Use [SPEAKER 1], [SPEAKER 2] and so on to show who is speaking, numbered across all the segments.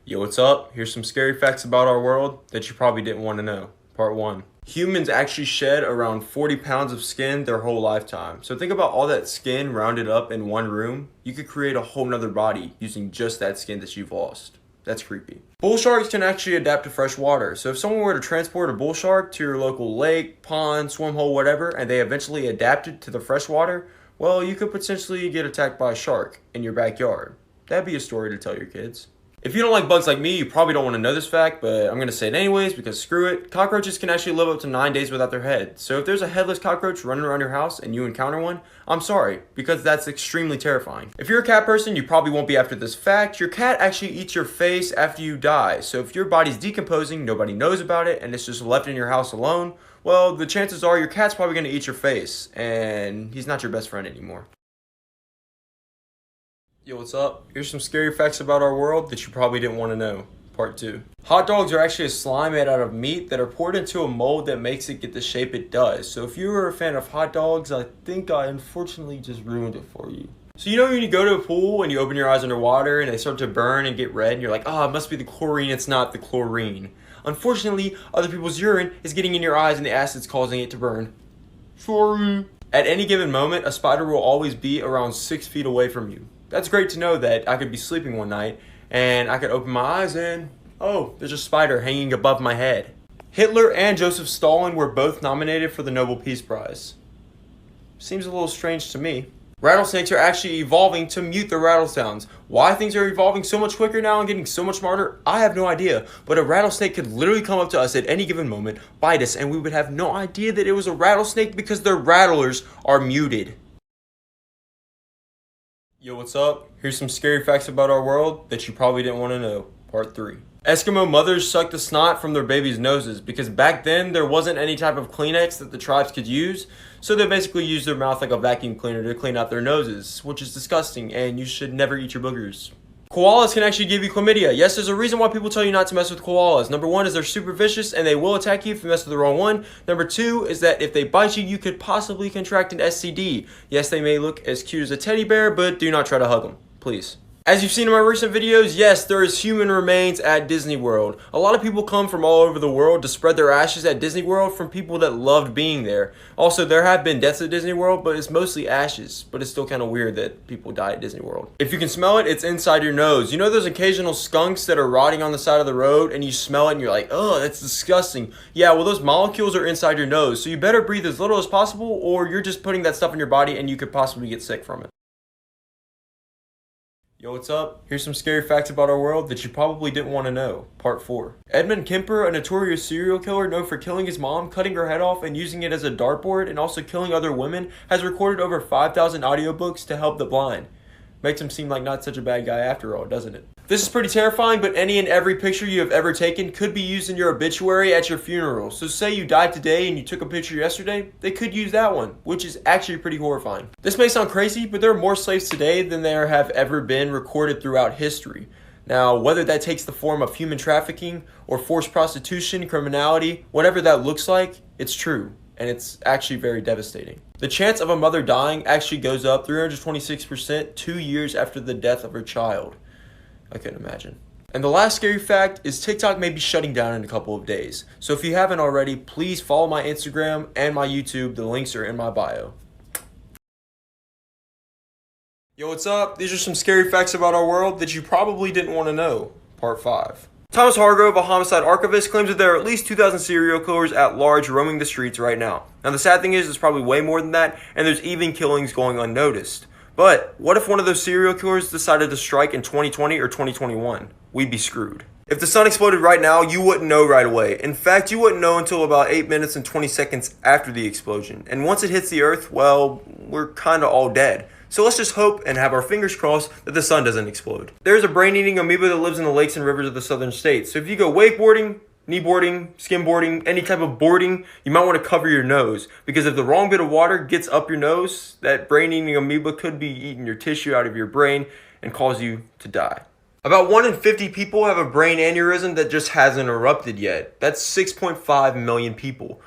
[SPEAKER 1] Yo, what's up? Here's some scary facts about our world that you probably didn't want to know. Part 1. Humans actually shed around 40 pounds of skin their whole lifetime. So think about all that skin rounded up in one room. You could create a whole nother body using just that skin that you've lost. That's creepy. Bull sharks can actually adapt to fresh water. So if someone were to transport a bull shark to your local lake, pond, swim hole, whatever, and they eventually adapted to the fresh water, well, you could potentially get attacked by a shark in your backyard. That'd be a story to tell your kids. If you don't like bugs like me, you probably don't want to know this fact, but I'm going to say it anyways because screw it. Cockroaches can actually live up to 9 days without their head. So if there's a headless cockroach running around your house and you encounter one, I'm sorry, because that's extremely terrifying. If you're a cat person, you probably won't be after this fact. Your cat actually eats your face after you die. So if your body's decomposing, nobody knows about it, and it's just left in your house alone, well, the chances are your cat's probably going to eat your face, and he's not your best friend anymore. Yo, what's up? Here's some scary facts about our world that you probably didn't want to know. Part 2. Hot dogs are actually a slime made out of meat that are poured into a mold that makes it get the shape it does. So if you were a fan of hot dogs, I think I unfortunately just ruined it for you. So you know when you go to a pool and you open your eyes underwater and they start to burn and get red and you're like, it must be the chlorine, it's not the chlorine. Unfortunately, other people's urine is getting in your eyes and the acid's causing it to burn. Sorry. At any given moment, a spider will always be around 6 feet away from you. That's great to know that I could be sleeping one night and I could open my eyes and, there's a spider hanging above my head. Hitler and Joseph Stalin were both nominated for the Nobel Peace Prize. Seems a little strange to me. Rattlesnakes are actually evolving to mute their rattle sounds. Why things are evolving so much quicker now and getting so much smarter, I have no idea. But a rattlesnake could literally come up to us at any given moment, bite us, and we would have no idea that it was a rattlesnake because their rattlers are muted. Yo, what's up? Here's some scary facts about our world that you probably didn't want to know. Part 3. Eskimo mothers suck the snot from their babies' noses because back then there wasn't any type of Kleenex that the tribes could use, so they basically used their mouth like a vacuum cleaner to clean out their noses, which is disgusting and you should never eat your boogers. Koalas can actually give you chlamydia. Yes, there's a reason why people tell you not to mess with koalas. Number 1 is they're super vicious and they will attack you if you mess with the wrong one. Number 2 is that if they bite you, you could possibly contract an STD. Yes, they may look as cute as a teddy bear, but do not try to hug them, please. As you've seen in my recent videos, yes, there is human remains at Disney World. A lot of people come from all over the world to spread their ashes at Disney World from people that loved being there. Also, there have been deaths at Disney World, but it's mostly ashes. But it's still kind of weird that people die at Disney World. If you can smell it, it's inside your nose. You know those occasional skunks that are rotting on the side of the road and you smell it and you're like, that's disgusting. Yeah, well, those molecules are inside your nose. So you better breathe as little as possible or you're just putting that stuff in your body and you could possibly get sick from it. Yo, what's up? Here's some scary facts about our world that you probably didn't want to know. Part 4. Edmund Kemper, a notorious serial killer known for killing his mom, cutting her head off, and using it as a dartboard, and also killing other women, has recorded over 5,000 audiobooks to help the blind. Makes him seem like not such a bad guy after all, doesn't it? This is pretty terrifying, but any and every picture you have ever taken could be used in your obituary at your funeral. So say you died today and you took a picture yesterday, they could use that one, which is actually pretty horrifying. This may sound crazy, but there are more slaves today than there have ever been recorded throughout history. Now, whether that takes the form of human trafficking or forced prostitution, criminality, whatever that looks like, it's true. And it's actually very devastating. The chance of a mother dying actually goes up 326% 2 years after the death of her child. I couldn't imagine. And the last scary fact is TikTok may be shutting down in a couple of days. So if you haven't already, please follow my Instagram and my YouTube. The links are in my bio. Yo, what's up? These are some scary facts about our world that you probably didn't want to know. Part 5. Thomas Hargrove, a homicide archivist, claims that there are at least 2,000 serial killers at large roaming the streets right now. Now the sad thing is there's probably way more than that, and there's even killings going unnoticed. But what if one of those serial killers decided to strike in 2020 or 2021? We'd be screwed. If the sun exploded right now, you wouldn't know right away. In fact, you wouldn't know until about 8 minutes and 20 seconds after the explosion. And once it hits the earth, well, we're kinda all dead. So let's just hope and have our fingers crossed that the sun doesn't explode. There's a brain-eating amoeba that lives in the lakes and rivers of the southern states. So if you go wakeboarding, kneeboarding, skimboarding, any type of boarding, you might want to cover your nose. Because if the wrong bit of water gets up your nose, that brain-eating amoeba could be eating your tissue out of your brain and cause you to die. About 1 in 50 people have a brain aneurysm that just hasn't erupted yet. That's 6.5 million people.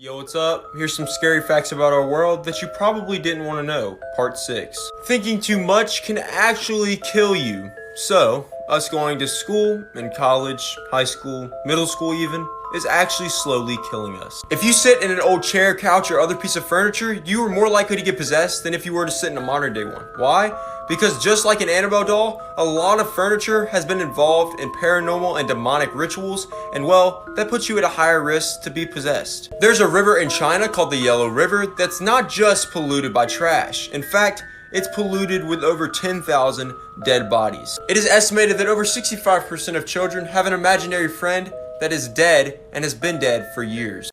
[SPEAKER 1] Yo, what's up? Here's some scary facts about our world that you probably didn't want to know. Part 6. Thinking too much can actually kill you. So, us going to school, and college, high school, middle school even, is actually slowly killing us. If you sit in an old chair, couch, or other piece of furniture, you are more likely to get possessed than if you were to sit in a modern day one. Why? Because just like an Annabelle doll, a lot of furniture has been involved in paranormal and demonic rituals, and well, that puts you at a higher risk to be possessed. There's a river in China called the Yellow River that's not just polluted by trash. In fact, it's polluted with over 10,000 dead bodies. It is estimated that over 65% of children have an imaginary friend that is dead and has been dead for years.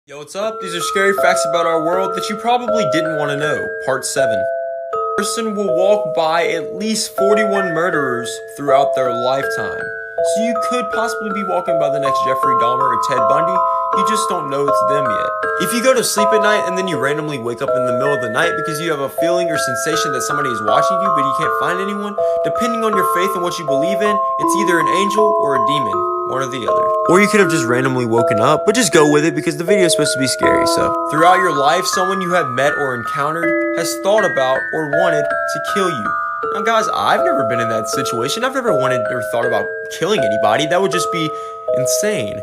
[SPEAKER 1] Yo, what's up? These are scary facts about our world that you probably didn't want to know. Part 7. A person will walk by at least 41 murderers throughout their lifetime. So you could possibly be walking by the next Jeffrey Dahmer or Ted Bundy. You just don't know it's them yet. If you go to sleep at night and then you randomly wake up in the middle of the night because you have a feeling or sensation that somebody is watching you but you can't find anyone, depending on your faith and what you believe in, it's either an angel or a demon. One or the other. Or you could have just randomly woken up, but just go with it because the video is supposed to be scary, so. Throughout your life, someone you have met or encountered has thought about or wanted to kill you. Now guys, I've never been in that situation. I've never wanted or thought about killing anybody. That would just be insane.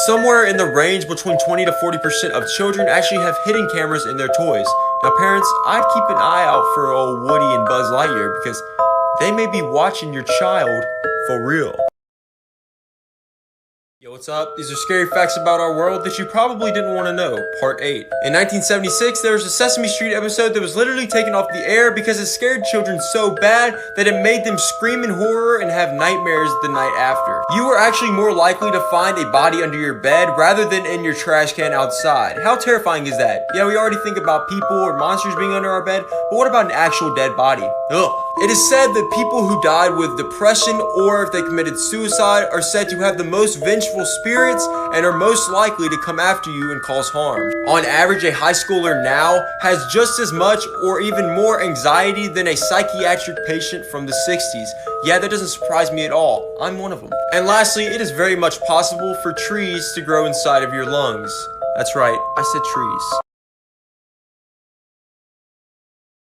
[SPEAKER 1] Somewhere in the range between 20 to 40% of children actually have hidden cameras in their toys. Now parents, I'd keep an eye out for old Woody and Buzz Lightyear because they may be watching your child for real. Yo, what's up? These are scary facts about our world that you probably didn't want to know. Part 8. In 1976, there was a Sesame Street episode that was literally taken off the air because it scared children so bad that it made them scream in horror and have nightmares the night after. You were actually more likely to find a body under your bed rather than in your trash can outside. How terrifying is that? Yeah, we already think about people or monsters being under our bed, but what about an actual dead body? Ugh. It is said that people who died with depression or if they committed suicide are said to have the most vengeful spirits and are most likely to come after you and cause harm. On average, a high schooler now has just as much or even more anxiety than a psychiatric patient from the 60s. Yeah, that doesn't surprise me at all. I'm one of them. And lastly, it is very much possible for trees to grow inside of your lungs. That's right, I said trees.